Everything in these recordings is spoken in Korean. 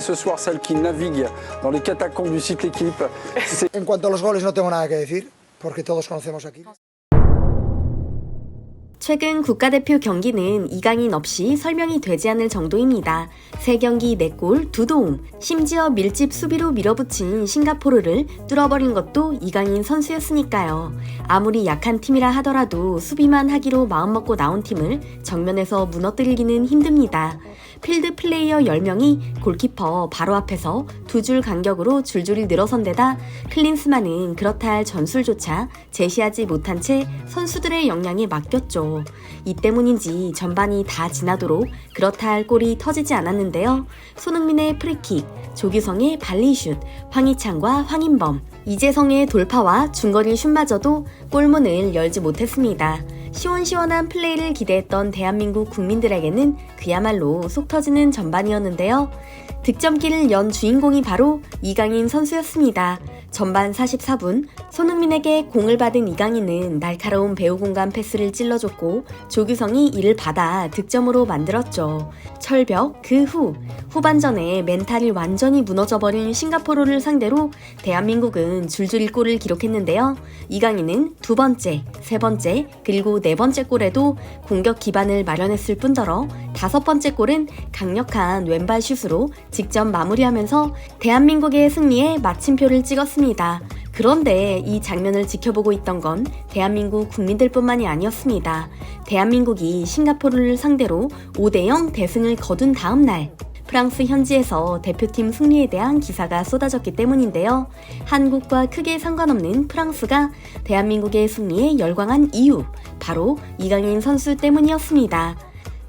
ce soir celle qui navigue dans les catacombes du site L'Équipe. En cuanto a los goles no tengo nada que decir, porque todos conocemos aquí. 최근 국가대표 경기는 이강인 없이 설명이 되지 않을 정도입니다. 3경기 4골 2도움, 심지어 밀집 수비로 밀어붙인 싱가포르를 뚫어버린 것도 이강인 선수였으니까요. 아무리 약한 팀이라 하더라도 수비만 하기로 마음먹고 나온 팀을 정면에서 무너뜨리기는 힘듭니다. 필드 플레이어 10명이 골키퍼 바로 앞에서 2줄 간격으로 줄줄이 늘어선 데다 클린스만은 그렇다 할 전술조차 제시하지 못한 채 선수들의 역량에 맡겼죠. 이 때문인지 전반이 다 지나도록 그렇다 할 골이 터지지 않았는데요. 손흥민의 프리킥, 조규성의 발리슛, 황희찬과 황인범, 이재성의 돌파와 중거리 슛마저도 골문을 열지 못했습니다. 시원시원한 플레이를 기대했던 대한민국 국민들에게는 그야말로 속 터지는 전반이었는데요. 득점기를 연 주인공이 바로 이강인 선수였습니다. 전반 44분 손흥민에게 공을 받은 이강인은 날카로운 배우 공간 패스를 찔러줬고 조규성이 이를 받아 득점으로 만들었죠. 철벽 그 후 후반전에 멘탈이 완전히 무너져버린 싱가포르를 상대로 대한민국은 줄줄이 골을 기록했는데요. 이강인은 2번째, 3번째 그리고 4번째 골에도 공격 기반을 마련했을 뿐더러 5번째 골은 강력한 왼발 슛으로 직접 마무리하면서 대한민국의 승리에 마침표를 찍었습니다. 그런데 이 장면을 지켜보고 있던 건 대한민국 국민들뿐만이 아니었습니다. 대한민국이 싱가포르를 상대로 5대0 대승을 거둔 다음 날 프랑스 현지에서 대표팀 승리에 대한 기사가 쏟아졌기 때문인데요. 한국과 크게 상관없는 프랑스가 대한민국의 승리에 열광한 이유, 바로 이강인 선수 때문이었습니다.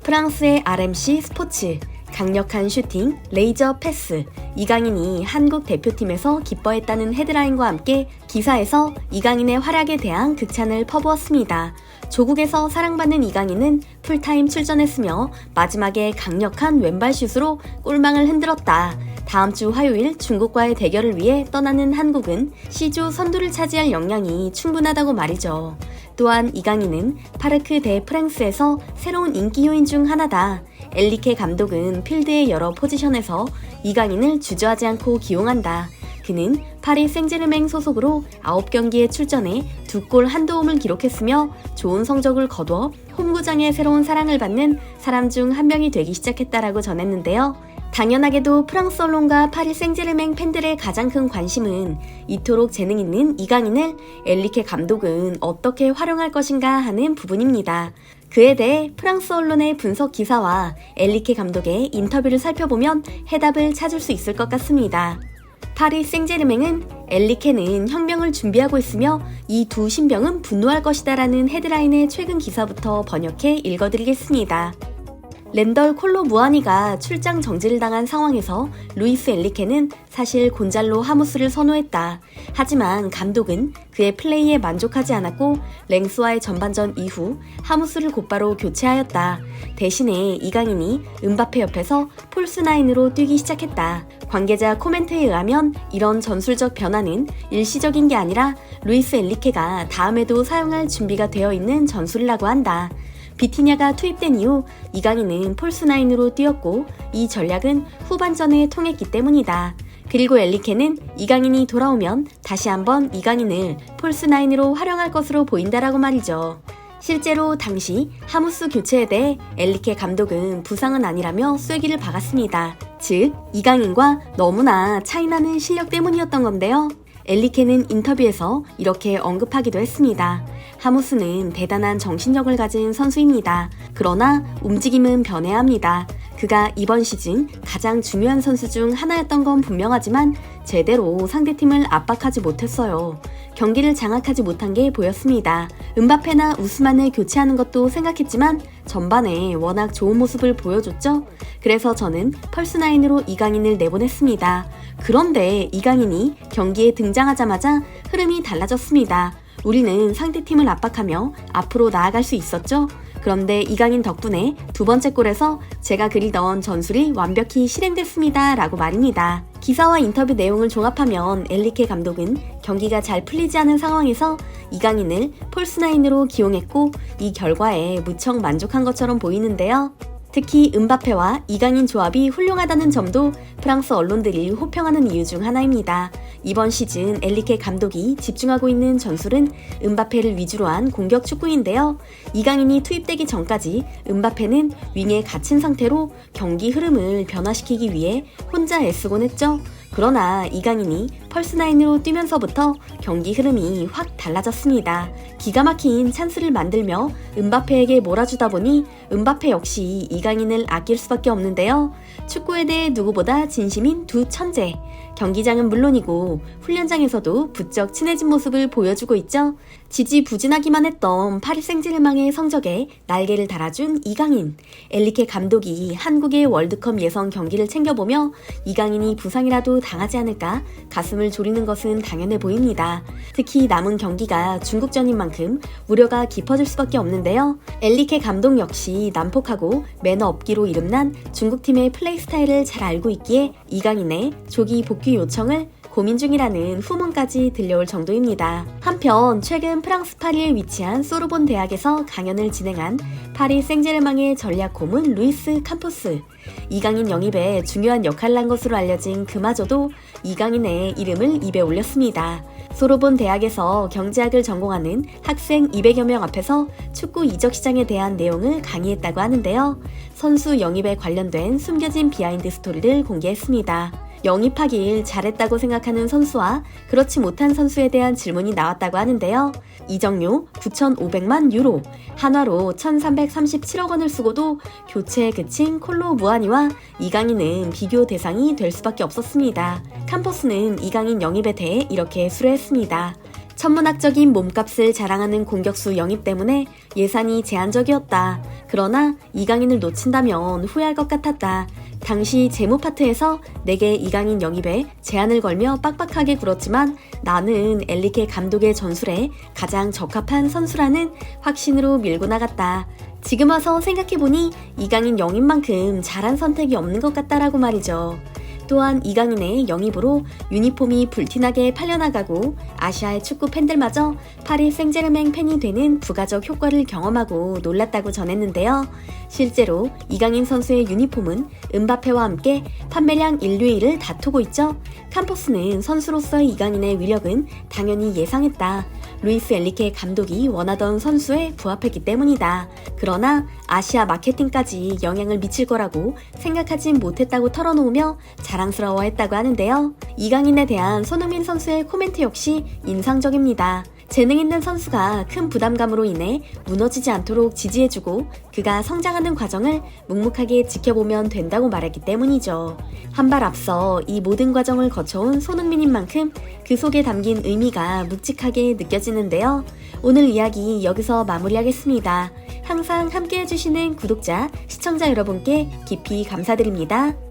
프랑스의 RMC 스포츠, 강력한 슈팅, 레이저 패스, 이강인이 한국 대표팀에서 기뻐했다는 헤드라인과 함께 기사에서 이강인의 활약에 대한 극찬을 퍼부었습니다. 조국에서 사랑받는 이강인은 풀타임 출전했으며 마지막에 강력한 왼발슛으로 골망을 흔들었다. 다음 주 화요일 중국과의 대결을 위해 떠나는 한국은 C조 선두를 차지할 역량이 충분하다고 말이죠. 또한 이강인은 파르크 대 프랑스에서 새로운 인기 요인 중 하나다. 엘리케 감독은 필드의 여러 포지션에서 이강인을 주저하지 않고 기용한다. 그는 파리 생제르맹 소속으로 9경기에 출전해 2골 1도움을 기록했으며 좋은 성적을 거둬 홈구장의 새로운 사랑을 받는 사람 중 한 명이 되기 시작했다라고 전했는데요. 당연하게도 프랑스 언론과 파리 생제르맹 팬들의 가장 큰 관심은 이토록 재능 있는 이강인을 엘리케 감독은 어떻게 활용할 것인가 하는 부분입니다. 그에 대해 프랑스 언론의 분석 기사와 엘리케 감독의 인터뷰를 살펴보면 해답을 찾을 수 있을 것 같습니다. 파리 생제르맹은 엘리케는 혁명을 준비하고 있으며 이 두 신병은 분노할 것이다 라는 헤드라인의 최근 기사부터 번역해 읽어드리겠습니다. 랜덜 콜로무아니가 출장 정지를 당한 상황에서 루이스 엘리케는 사실 곤잘로 하무스를 선호했다. 하지만 감독은 그의 플레이에 만족하지 않았고 랭스와의 전반전 이후 하무스를 곧바로 교체하였다. 대신에 이강인이 음바페 옆에서 폴스9으로 뛰기 시작했다. 관계자 코멘트에 의하면 이런 전술적 변화는 일시적인 게 아니라 루이스 엘리케가 다음에도 사용할 준비가 되어 있는 전술이라고 한다. 비티냐가 투입된 이후 이강인은 폴스9으로 뛰었고 이 전략은 후반전에 통했기 때문이다. 그리고 엘리케는 이강인이 돌아오면 다시 한번 이강인을 폴스9으로 활용할 것으로 보인다라고 말이죠. 실제로 당시 하무스 교체에 대해 엘리케 감독은 부상은 아니라며 쐐기를 박았습니다. 즉 이강인과 너무나 차이나는 실력 때문이었던 건데요. 엘리케는 인터뷰에서 이렇게 언급하기도 했습니다. 하무스는 대단한 정신력을 가진 선수입니다. 그러나 움직임은 변해야 합니다. 그가 이번 시즌 가장 중요한 선수 중 하나였던 건 분명하지만 제대로 상대팀을 압박하지 못했어요. 경기를 장악하지 못한 게 보였습니다. 음바페나 우스만을 교체하는 것도 생각했지만 전반에 워낙 좋은 모습을 보여줬죠. 그래서 저는 펄스9으로 이강인을 내보냈습니다. 그런데 이강인이 경기에 등장하자마자 흐름이 달라졌습니다. 우리는 상대팀을 압박하며 앞으로 나아갈 수 있었죠. 그런데 이강인 덕분에 2번째 골에서 제가 그리던 전술이 완벽히 실행됐습니다 라고 말입니다. 기사와 인터뷰 내용을 종합하면 엘리케 감독은 경기가 잘 풀리지 않은 상황에서 이강인을 폴스9으로 기용했고 이 결과에 무척 만족한 것처럼 보이는데요. 특히 음바페와 이강인 조합이 훌륭하다는 점도 프랑스 언론들이 호평하는 이유 중 하나입니다. 이번 시즌 엔리케 감독이 집중하고 있는 전술은 음바페를 위주로 한 공격 축구인데요. 이강인이 투입되기 전까지 음바페는 윙에 갇힌 상태로 경기 흐름을 변화시키기 위해 혼자 애쓰곤 했죠. 그러나 이강인이 펄스9으로 뛰면서부터 경기 흐름이 확 달라졌습니다. 기가 막힌 찬스를 만들며 음바페에게 몰아주다 보니 음바페 역시 이강인을 아낄 수밖에 없는데요. 축구에 대해 누구보다 진심인 두 천재. 경기장은 물론이고 훈련장에서도 부쩍 친해진 모습을 보여주고 있죠. 지지부진하기만 했던 파리 생제르맹의 성적에 날개를 달아준 이강인. 엔리케 감독이 한국의 월드컵 예선 경기를 챙겨보며 이강인이 부상이라도 당하지 않을까 가슴을 졸이는 것은 당연해 보입니다. 특히 남은 경기가 중국전인 만큼 우려가 깊어질 수밖에 없는데요. 엔리케 감독 역시 난폭하고 매너 없기로 이름난 중국팀의 플레이 스타일을 잘 알고 있기에 이강인의 조기 복귀 요청을 고민 중이라는 후문까지 들려올 정도입니다. 한편 최근 프랑스 파리에 위치한 소르본 대학에서 강연을 진행한 파리 생제르맹의 전략 고문 루이스 캄포스. 이강인 영입에 중요한 역할을 한 것으로 알려진 그마저도 이강인의 이름을 입에 올렸습니다. 소르본 대학에서 경제학을 전공하는 학생 200여 명 앞에서 축구 이적 시장에 대한 내용을 강의했다고 하는데요. 선수 영입에 관련된 숨겨진 비하인드 스토리를 공개했습니다. 영입하길 잘했다고 생각하는 선수와 그렇지 못한 선수에 대한 질문이 나왔다고 하는데요. 이적료 9,500만 유로, 한화로 1,337억 원을 쓰고도 교체에 그친 콜로 무아니와 이강인은 비교 대상이 될 수밖에 없었습니다. 캄포스는 이강인 영입에 대해 이렇게 수려했습니다. 천문학적인 몸값을 자랑하는 공격수 영입 때문에 예산이 제한적이었다. 그러나 이강인을 놓친다면 후회할 것 같았다. 당시 재무 파트에서 내게 이강인 영입에 제한을 걸며 빡빡하게 굴었지만 나는 엔리케 감독의 전술에 가장 적합한 선수라는 확신으로 밀고 나갔다. 지금 와서 생각해보니 이강인 영입만큼 잘한 선택이 없는 것 같다라고 말이죠. 또한 이강인의 영입으로 유니폼이 불티나게 팔려나가고 아시아의 축구 팬들마저 파리 생제르맹 팬이 되는 부가적 효과를 경험하고 놀랐다고 전했는데요. 실제로 이강인 선수의 유니폼은 음바페와 함께 판매량 1, 2위를 다투고 있죠. 캄포스는 선수로서의 이강인의 위력은 당연히 예상했다. 루이스 엔리케 감독이 원하던 선수에 부합했기 때문이다. 그러나 아시아 마케팅까지 영향을 미칠 거라고 생각하진 못했다고 털어놓으며 자랑스러워했다고 하는데요. 이강인에 대한 손흥민 선수의 코멘트 역시 인상적입니다. 재능 있는 선수가 큰 부담감으로 인해 무너지지 않도록 지지해주고 그가 성장하는 과정을 묵묵하게 지켜보면 된다고 말했기 때문이죠. 한 발 앞서 이 모든 과정을 거쳐온 손흥민인 만큼 그 속에 담긴 의미가 묵직하게 느껴지는데요. 오늘 이야기 여기서 마무리하겠습니다. 항상 함께 해주시는 구독자, 시청자 여러분께 깊이 감사드립니다.